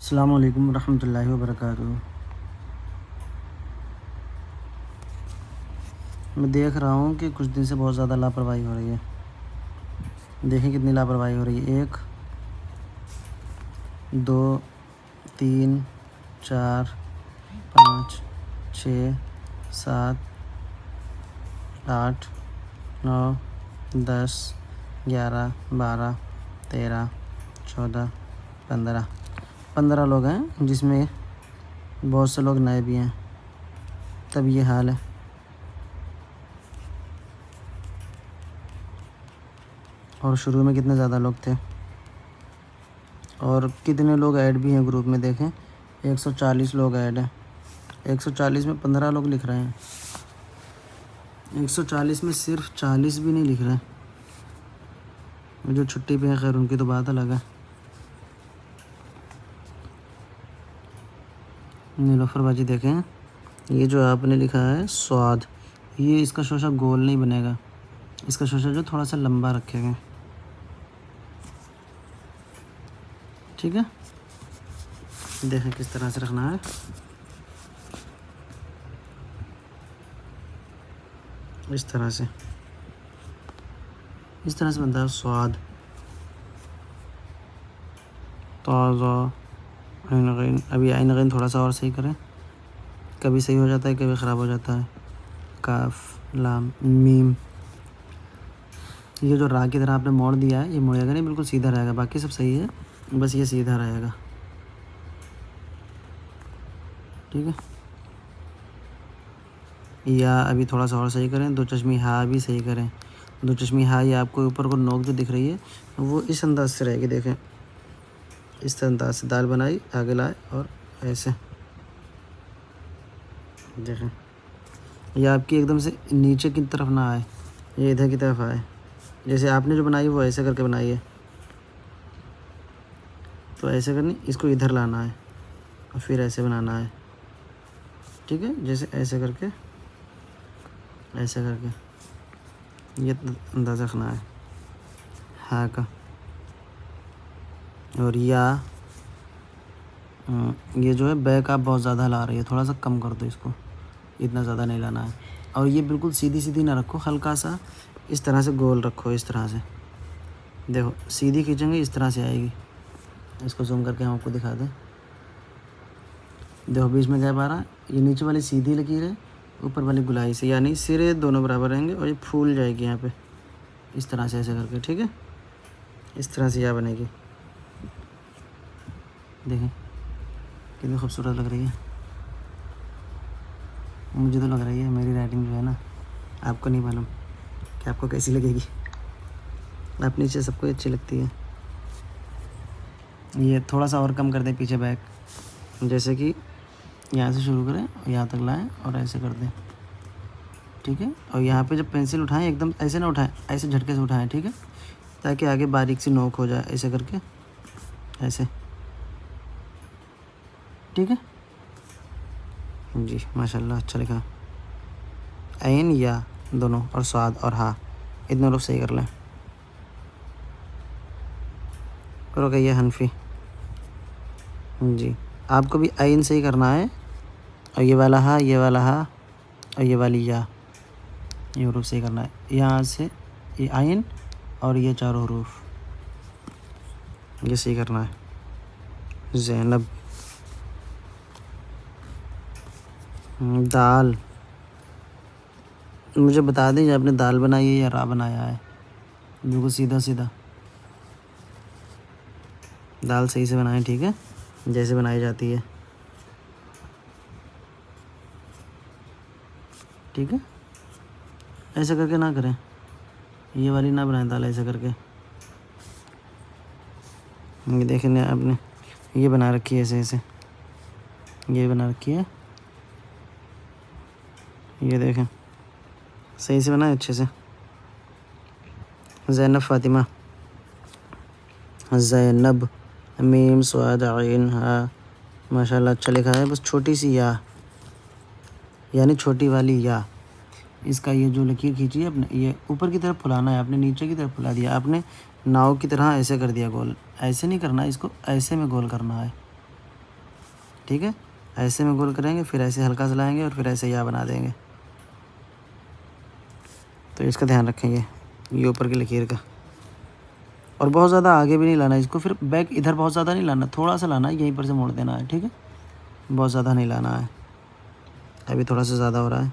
अस्सलाम वालेकुम रहमतुल्लाहि व बरकातुहू। मैं देख रहा हूँ कि कुछ दिन से बहुत ज़्यादा लापरवाही हो रही है। देखें कितनी लापरवाही हो रही है। 1 2 3 4 5 6 7 8 9 10 11 12 13 14 15 लोग हैं, जिसमें बहुत से लोग नए भी हैं, तब ये हाल है। और शुरू में कितने ज़्यादा लोग थे और कितने लोग ऐड भी हैं ग्रुप में। देखें 140 लोग ऐड हैं। 140 में 15 लोग लिख रहे हैं। 140 में सिर्फ 40 भी नहीं लिख रहे हैं। जो छुट्टी पे है खैर उनकी तो बात अलग है। नीलोफर बाजी देखें, ये जो आपने लिखा है स्वाद, ये इसका शोशा गोल नहीं बनेगा, इसका शोशा जो थोड़ा सा लंबा रखेंगे, ठीक है। देखें किस तरह से रखना है। इस तरह से बनता है स्वाद। ताज़ा आइन अभी आइन थोड़ा सा और सही करें, कभी सही हो जाता है कभी ख़राब हो जाता है। काफ लाम मीम, ये जो रा की तरह आपने मोड़ दिया है ये मुड़ेगा नहीं, बिल्कुल सीधा रहेगा। बाकी सब सही है, बस ये सीधा रहेगा, ठीक है। या अभी थोड़ा सा और सही करें। 2 चश्मी हा भी सही करें। 2 चश्मी हा, ये आपको ऊपर को नोक जो दिख रही है वो इस अंदाज से रहेगी। देखें इस अंदाज से दाल बनाई, आगे लाए और ऐसे देखें। ये आपकी एकदम से नीचे की तरफ ना आए, ये इधर की तरफ आए। जैसे आपने जो बनाई वो ऐसे करके बनाई है, तो ऐसे करनी, इसको इधर लाना है और फिर ऐसे बनाना है, ठीक है। जैसे ऐसे करके ये अंदाज़ा रखना है हाँ का। और या ये जो है बैक आप बहुत ज़्यादा ला रही है, थोड़ा सा कम कर दो इसको, इतना ज़्यादा नहीं लाना है। और ये बिल्कुल सीधी सीधी ना रखो, हल्का सा इस तरह से गोल रखो। इस तरह से देखो, सीधी खींचेंगे इस तरह से आएगी। इसको जूम करके हम आपको दिखा दें। देखो बीच में गैप आ रहा है, ये नीचे वाली सीधी लकीर है, ऊपर वाली गुलाई से, यानी सिरे दोनों बराबर रहेंगे और ये फूल जाएगी यहाँ पे इस तरह से ऐसे करके, ठीक है। इस तरह से यह बनेगी। देखें कितनी खूबसूरत लग रही है। मुझे तो लग रही है मेरी राइटिंग जो है ना, आपको नहीं मालूम कि आपको कैसी लगेगी। आप नीचे सबको अच्छी लगती है। ये थोड़ा सा और कम कर दें पीछे बैक, जैसे कि यहाँ से शुरू करें और यहाँ तक लाएं और ऐसे कर दें, ठीक है। और यहाँ पे जब पेंसिल उठाएं एकदम ऐसे ना उठाएं, ऐसे झटके से उठाएं, ठीक है, ताकि आगे बारीक सी नोक हो जाए। ऐसे करके ऐसे, ठीक है जी। माशाल्लाह अच्छा लिखा। ऐन या दोनों और स्वाद और हा, इतने लोग सही कर लें। और ये हनफी जी, आपको भी आइन सही करना है। और ये वाला हा, ये वाला हा और ये वाली या, ये हरूफ सही करना है। यहाँ से ये आइन और ये चारों हरूफ ये सही करना है। ज़ैनब, दाल, मुझे बता दें आपने दाल बनाई है या रा बनाया है। बिल्कुल सीधा सीधा दाल सही से बनाएं, ठीक है, जैसे बनाई जाती है, ठीक है। ऐसे करके ना करें, ये वाली ना बनाएं दाल ऐसे करके। ये देखें आपने ये बना रखी है ऐसे ऐसे, ये बना रखी है, ये देखें सही से बनाए अच्छे से। ज़ैनब फ़ातिमा, ज़ैनब मीम स्वाद आइन हा, माशाल्लाह अच्छा लिखा है। बस छोटी सी या, यानी छोटी वाली या, इसका ये जो लकीर खींची है अपने, ये ऊपर की तरफ फुलाना है, आपने नीचे की तरफ फुला दिया। आपने नाव की तरह ऐसे कर दिया गोल, ऐसे नहीं करना, इसको ऐसे में गोल करना है, ठीक है। ऐसे में गोल करेंगे, फिर ऐसे हल्का सा लाएंगे और फिर ऐसे या बना देंगे। तो इसका ध्यान रखेंगे, ये ऊपर की लकीर का। और बहुत ज़्यादा आगे भी नहीं लाना इसको, फिर बैक इधर बहुत ज़्यादा नहीं लाना, थोड़ा सा लाना है, यहीं पर से मोड़ देना है, ठीक है। बहुत ज़्यादा नहीं लाना है, अभी थोड़ा सा ज़्यादा हो रहा है।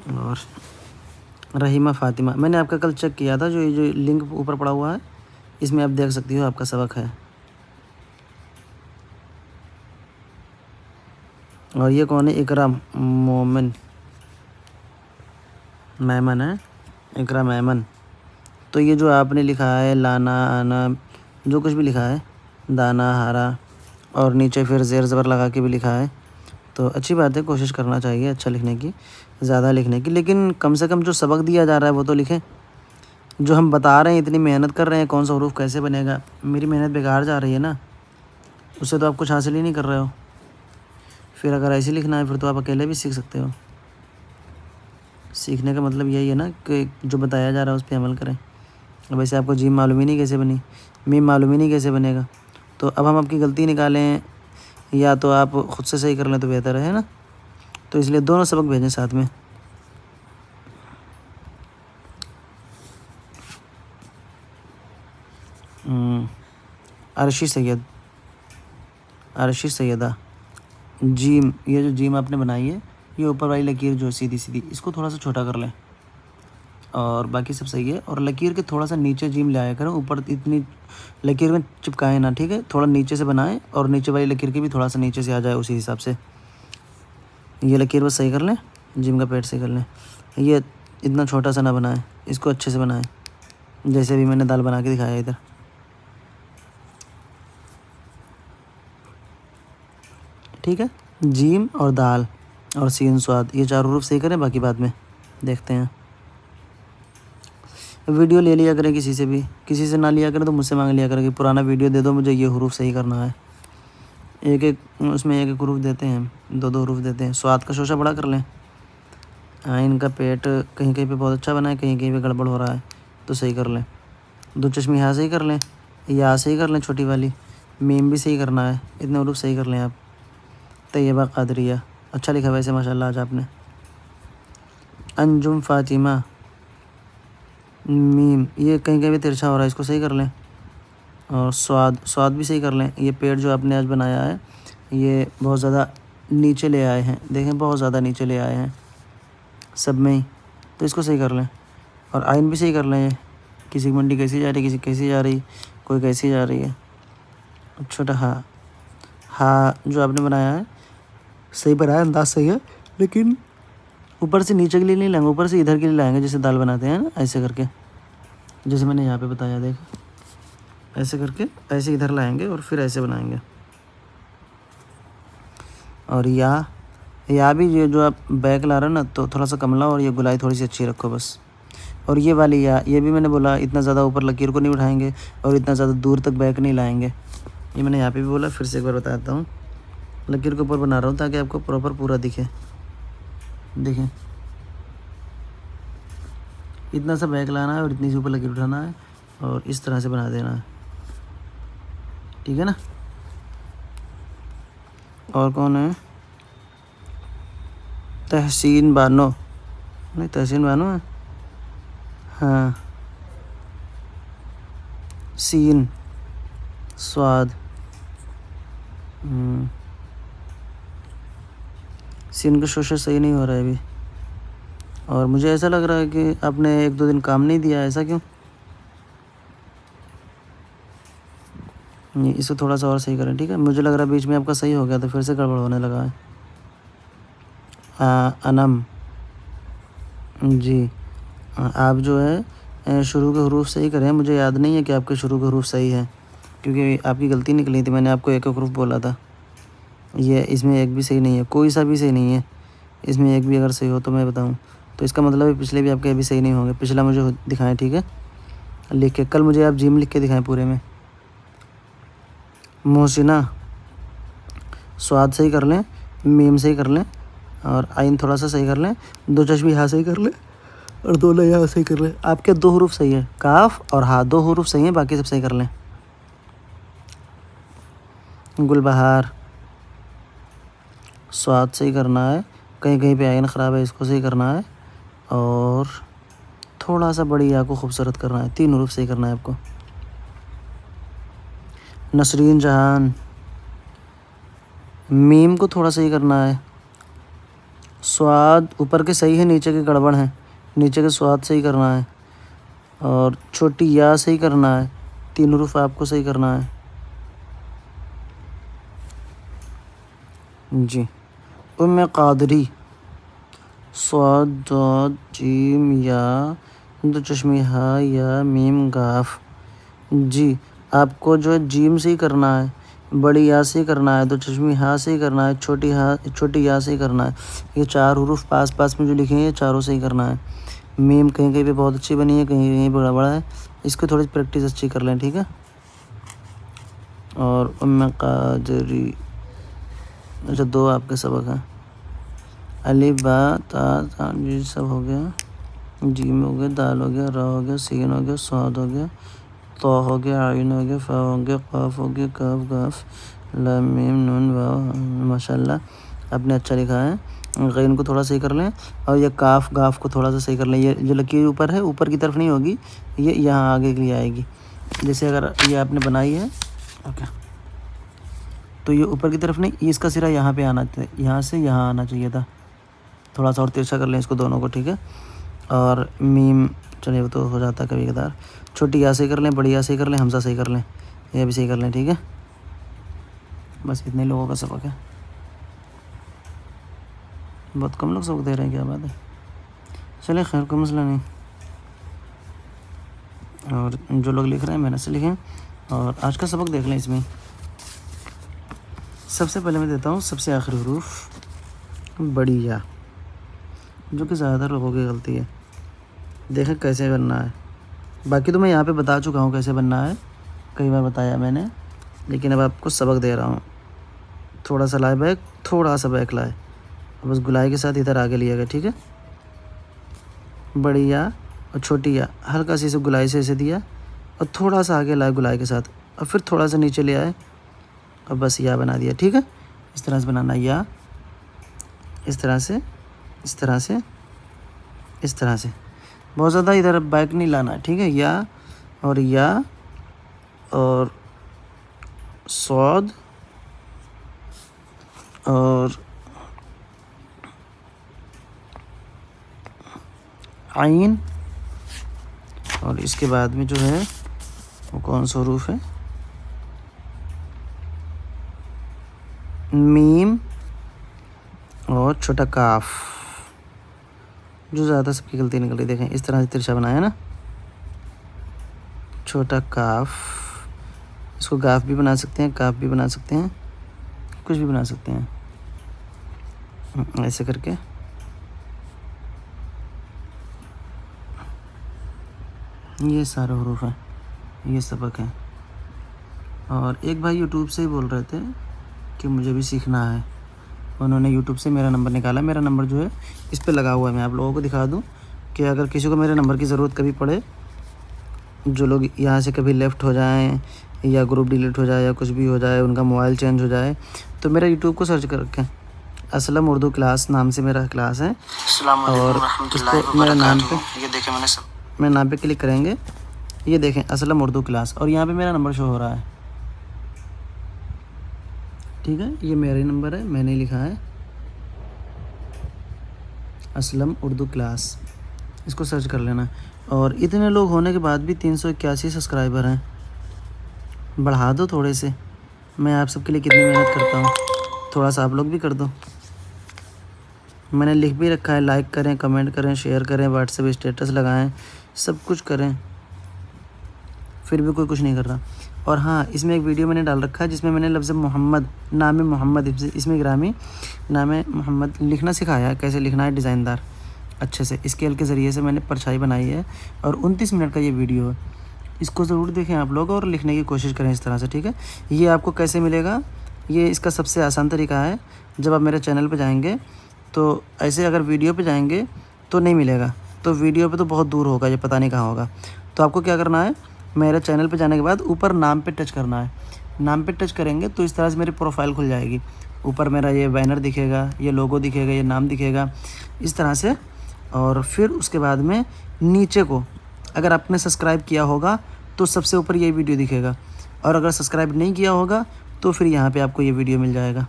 और रहीमा फ़ातिमा, मैंने आपका कल चेक किया था, जो लिंक ऊपर पड़ा हुआ है इसमें आप देख सकती हो, आपका सबक है। और ये कौन है? इकरा मोमिन मैमन है, इकरा मैमन। तो ये जो आपने लिखा है लाना आना, जो कुछ भी लिखा है, दाना हारा, और नीचे फिर ज़ेर ज़बर लगा के भी लिखा है, तो अच्छी बात है, कोशिश करना चाहिए अच्छा लिखने की, ज़्यादा लिखने की, लेकिन कम से कम जो सबक दिया जा रहा है वो तो लिखें। जो हम बता रहे हैं, इतनी मेहनत कर रहे हैं, कौन सा हरूफ कैसे बनेगा, मेरी मेहनत बेकार जा रही है ना, उससे तो आप कुछ हासिल ही नहीं कर रहे हो। फिर अगर ऐसे लिखना है फिर तो आप अकेले भी सीख सकते हो। सीखने का मतलब यही है ना कि जो बताया जा रहा है उस पर अमल करें। अब वैसे आपको जीम मालूम ही नहीं कैसे बनी, मीम मालूम ही नहीं कैसे बनेगा, तो अब हम आपकी गलती निकालें या तो आप ख़ुद से सही कर लें तो बेहतर है ना। तो इसलिए दोनों सबक भेजें साथ में। अर्शी सैयद, अर्शी सैयदा, जीम, ये जो जीम आपने बनाई है, ये ऊपर वाली लकीर जो सीधी सीधी, इसको थोड़ा सा छोटा कर लें और बाकी सब सही है। और लकीर के थोड़ा सा नीचे जीम ले आया करें, ऊपर इतनी लकीर में चिपकाएं ना, ठीक है। थोड़ा नीचे से बनाएं और नीचे वाली लकीर की भी थोड़ा सा नीचे से आ जाए, उसी हिसाब से ये लकीर बस सही कर लें, जिम का पेट सही कर लें। ये इतना छोटा सा ना बनाएं, इसको अच्छे से बनाएं, जैसे भी मैंने दाल बना के दिखाया इधर, ठीक है। जीम और दाल और सीन स्वाद, ये चारों हरूफ सही करें, बाकी बाद में देखते हैं। वीडियो ले लिया करें किसी से भी, किसी से ना लिया करें तो मुझसे मांग लिया करें कि पुराना वीडियो दे दो मुझे, ये हरूफ सही करना है। एक एक उसमें एक एक हरूफ देते हैं, दो दो हरूफ देते हैं। स्वाद का शोशा बड़ा कर लें। इनका पेट कहीं कहीं पे बहुत अच्छा बना है, कहीं कहीं पे गड़बड़ हो रहा है, तो सही कर लें। दो चश्मे यहाँ सही कर लें, या सही कर लें छोटी वाली, मीम भी सही करना है, इतने हरूफ सही कर लें आप। तैयबा कादरिया, अच्छा लिखा वैसे माशाल्लाह आज आपने। अंजुम फ़ातिमा, मीम ये कहीं कहीं पे तिरछा हो रहा है, इसको सही कर लें। और स्वाद, स्वाद भी सही कर लें। ये पेड़ जो आपने आज बनाया है ये बहुत ज़्यादा नीचे ले आए हैं, देखें बहुत ज़्यादा नीचे ले आए हैं सब में ही, तो इसको सही कर लें। और आइन भी सही कर लें, ये किसी की मंडी कैसी जा रही, किसी कैसी जा रही, कोई कैसी जा रही है। छोटा हाँ, हाँ जो आपने बनाया है सही बनाया, अंदाज सही है, लेकिन ऊपर से नीचे के लिए नहीं लाएंगे, ऊपर से इधर के लिए लाएंगे, जैसे दाल बनाते हैं ना, ऐसे करके, जैसे मैंने यहाँ पे बताया, देख ऐसे करके ऐसे इधर लाएंगे और फिर ऐसे बनाएंगे। और या भी ये जो आप बैक ला रहे हो ना, तो थोड़ा सा कम लाओ और ये गुलाई थोड़ी सी अच्छी रखो बस। और ये वाली ये भी मैंने बोला, इतना ज़्यादा ऊपर लकीर को नहीं उठाएंगे और इतना ज़्यादा दूर तक बैक नहीं लाएंगे, ये मैंने यहाँ पे भी बोला, फिर से एक बार बताता हूँ। लकीर के ऊपर बना रहा हूँ ताकि आपको प्रॉपर पूरा दिखे, देखें इतना सा बैक लाना है और इतनी सी ऊपर लकीर उठाना है और इस तरह से बना देना है, ठीक है ना। और कौन है? तहसीन बानो, नहीं तहसीन बानो है, हाँ। सीन स्वाद, सीन का शोशा सही नहीं हो रहा है अभी, और मुझे ऐसा लग रहा है कि आपने एक दो दिन काम नहीं दिया, ऐसा क्यों? नहीं, इसको थोड़ा सा और सही करें, ठीक है। मुझे लग रहा है बीच में आपका सही हो गया तो फिर से गड़बड़ होने लगा है। अनम जी, आप जो है शुरू के हरूफ सही करें, मुझे याद नहीं है कि आपके शुरू के हरूफ सही है, क्योंकि आपकी गलती निकली थी, मैंने आपको एक एक हरूफ बोला था। ये इसमें एक भी सही नहीं है, कोई सा भी सही नहीं है, इसमें एक भी अगर सही हो तो मैं बताऊं, तो इसका मतलब है पिछले भी आपके अभी सही नहीं होंगे। पिछला मुझे दिखाएं, ठीक है, लिख के, कल मुझे आप जीम लिख के दिखाएं पूरे में। मोहसिना, स्वाद सही कर लें, मीम सही कर लें और आइन थोड़ा सा सही कर लें, दो चश्मे यहाँ सही कर लें और दोनों यहाँ सही कर लें। आपके 2 हरूफ सही है, काफ और हा 2 हरूफ सही हैं, बाकी सब सही कर लें। गुलबहार, स्वाद सही करना है, कहीं कहीं पे आयन ख़राब है, इसको सही करना है, और थोड़ा सा बड़ी या को खूबसूरत करना है। 3 हरूफ सही करना है आपको। नसरीन जहान, मीम को थोड़ा सही करना है। स्वाद ऊपर के सही है, नीचे के गड़बड़ हैं, नीचे के स्वाद सही करना है, और छोटी या सही करना है। 3 हरूफ आपको सही करना है जी। उम्मे कादरी, स्वाद दाद जीम या, दो चश्मी हा या मीम गाफ जी। आपको जो है जीम से ही करना है, बड़ी या से ही करना है, दो चश्मी हा से ही करना है, छोटी या से ही करना है। ये 4 हरूफ पास पास में जो लिखे हैं ये चारों से ही करना है। मीम कहीं कहीं पे बहुत अच्छी बनी है, कहीं कहीं बड़ा बड़ा है, इसको थोड़ी प्रैक्टिस अच्छी कर लें, ठीक है। और उम्मे कादरी, अच्छा 2 आपके सबक हैं। अलिफ बा ता ये सब हो गया, जीम हो गया, दाल हो गया, रा हो गया, सीन हो गया, स्वाद हो गया, तो हो गया, आइन हो गया, फा हो गया, काफ हो गया, काफ गाफ, लाम मीम नून वाव। माशाल्लाह आपने अच्छा लिखा है। गैन को थोड़ा सही कर लें, और ये काफ गाफ को थोड़ा सा सही कर लें। ये जो लकीर ऊपर है, ऊपर की तरफ नहीं होगी, ये यहाँ आगे के लिए आएगी। जैसे अगर ये आपने बनाई है ओके, तो ये ऊपर की तरफ नहीं, ये इसका सिरा यहाँ पे आना चाहिए, यहाँ से यहाँ आना चाहिए था। थोड़ा सा और तिरछा कर लें इसको दोनों को, ठीक है। और मीम चलिए वो तो हो जाता है कभी कदार। छोटी या सही कर लें, बड़ी या सही कर लें, हमजा सही कर लें, ये भी सही कर लें, ठीक है। बस इतने लोगों का सबक है, बहुत कम लोग सबक दे रहे हैं, क्या बात है। चलिए खैर, कोई मसला नहीं। और जो लोग लिख रहे हैं मेहनत से लिखें, और आज का सबक देख लें। इसमें सबसे पहले मैं देता हूँ सबसे आखिरी हरूफ बड़ी या, जो कि ज़्यादातर लोगों की गलती है। देखें कैसे बनना है, बाकी तो मैं यहाँ पे बता चुका हूँ कैसे बनना है, कई बार बताया मैंने, लेकिन अब आपको सबक दे रहा हूँ। थोड़ा सा लाए बैक, थोड़ा सा बैक लाए, बस गुलाई के साथ इधर आगे लिया गया, ठीक है। बड़ी या और छोटी या हल्का सी इसे गुलाई से ऐसे दिया, और थोड़ा सा आगे लाए गुलाई के साथ, और फिर थोड़ा सा नीचे ले आए, और बस या बना दिया, ठीक है। इस तरह से बनाना या, इस तरह से, इस तरह से, इस तरह से, बहुत ज़्यादा इधर बैक नहीं लाना, ठीक है। या और स्वाद और आइन, और इसके बाद में जो है वो कौन सा हरूफ है, मीम और छोटा काफ, जो ज़्यादा सबकी गलती निकल रही। देखें इस तरह से तिरछा बनाया ना, छोटा काफ, इसको गाफ भी बना सकते हैं, काफ भी बना सकते हैं, कुछ भी बना सकते हैं, ऐसे करके। ये सारे हरूफ हैं, ये सबक है। और एक भाई यूट्यूब से ही बोल रहे थे कि मुझे भी सीखना है, उन्होंने यूट्यूब से मेरा नंबर निकाला। मेरा नंबर जो है इस पे लगा हुआ है, मैं आप लोगों को दिखा दूं कि अगर किसी को मेरे नंबर की ज़रूरत कभी पड़े, जो लोग यहाँ से कभी लेफ़्ट हो जाएं, या ग्रुप डिलीट हो जाए, या कुछ भी हो जाए, उनका मोबाइल चेंज हो जाए, तो मेरा यूट्यूब को सर्च कर रखें, असलम उर्दू क्लास नाम से मेरा क्लास है। और इसको मेरे नाम पे, ये देखें मैंने सब, मेरे नाम पे क्लिक करेंगे, ये देखें असलम उर्दू क्लास, और यहाँ पे मेरा नंबर शो हो रहा है, ठीक है। ये मेरा ही नंबर है, मैंने लिखा है असलम उर्दू क्लास, इसको सर्च कर लेना। और इतने लोग होने के बाद भी 381 सब्सक्राइबर हैं, बढ़ा दो थोड़े से। मैं आप सबके लिए कितनी मेहनत करता हूँ, थोड़ा सा आप लोग भी कर दो। मैंने लिख भी रखा है, लाइक करें, कमेंट करें, शेयर करें, व्हाट्सएप स्टेटस लगाएं, सब कुछ करें, फिर भी कोई कुछ नहीं कर रहा। और हाँ, इसमें एक वीडियो मैंने डाल रखा है जिसमें मैंने लफ्ज़ मोहम्मद, नाम है मोहम्मद, इसमें ग्रामी नाम है मोहम्मद लिखना सिखाया है, कैसे लिखना है डिज़ाइनदार अच्छे से, स्केल के ज़रिए से मैंने परछाई बनाई है। और 29 मिनट का ये वीडियो है, इसको ज़रूर देखें आप लोग और लिखने की कोशिश करें इस तरह से, ठीक है। ये आपको कैसे मिलेगा, ये इसका सबसे आसान तरीका है, जब आप मेरे चैनल पर जाएँगे तो ऐसे अगर वीडियो पर जाएँगे तो नहीं मिलेगा, तो वीडियो पे तो बहुत दूर होगा, ये पता नहीं कहाँ होगा। तो आपको क्या करना है, मेरे चैनल पे जाने के बाद ऊपर नाम पे टच करना है। नाम पे टच करेंगे तो इस तरह से मेरी प्रोफाइल खुल जाएगी। ऊपर मेरा ये बैनर दिखेगा, ये लोगो दिखेगा, ये नाम दिखेगा, इस तरह से। और फिर उसके बाद में नीचे को अगर आपने सब्सक्राइब किया होगा तो सबसे ऊपर ये वीडियो दिखेगा, और अगर सब्सक्राइब नहीं किया होगा तो फिर यहाँ पे आपको ये वीडियो मिल जाएगा।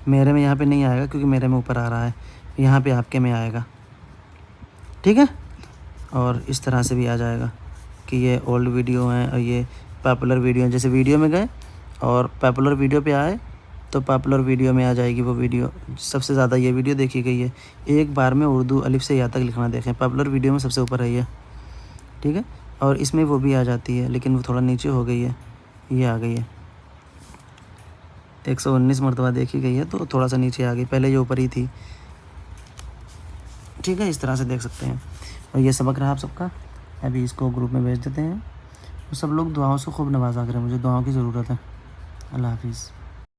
मेरे में यहाँ पे नहीं आएगा क्योंकि मेरे में ऊपर आ रहा है, यहाँ पे आपके में आएगा, ठीक है। और इस तरह से भी आ जाएगा कि ये ओल्ड वीडियो हैं और ये पॉपुलर वीडियो हैं। जैसे वीडियो में गए और पॉपुलर वीडियो पे आए तो पॉपुलर वीडियो में आ जाएगी वो वीडियो, सबसे ज़्यादा ये वीडियो देखी गई है। एक बार में उर्दू अलिफ से या तक लिखना देखें, पॉपुलर वीडियो में सबसे ऊपर है ये, ठीक है। और इसमें वो भी आ जाती है, लेकिन वो थोड़ा नीचे हो गई है, ये आ गई है 119 मरतबा देखी गई है, तो थोड़ा सा नीचे आ गई, पहले ये ऊपर ही थी, ठीक है। इस तरह से देख सकते हैं। और ये सबक रहा आप सबका, अभी इसको ग्रुप में भेज देते हैं। तो सब लोग दुआओं से खूब नवाजा करें, मुझे दुआओं की ज़रूरत है। अल्लाह हाफिज़।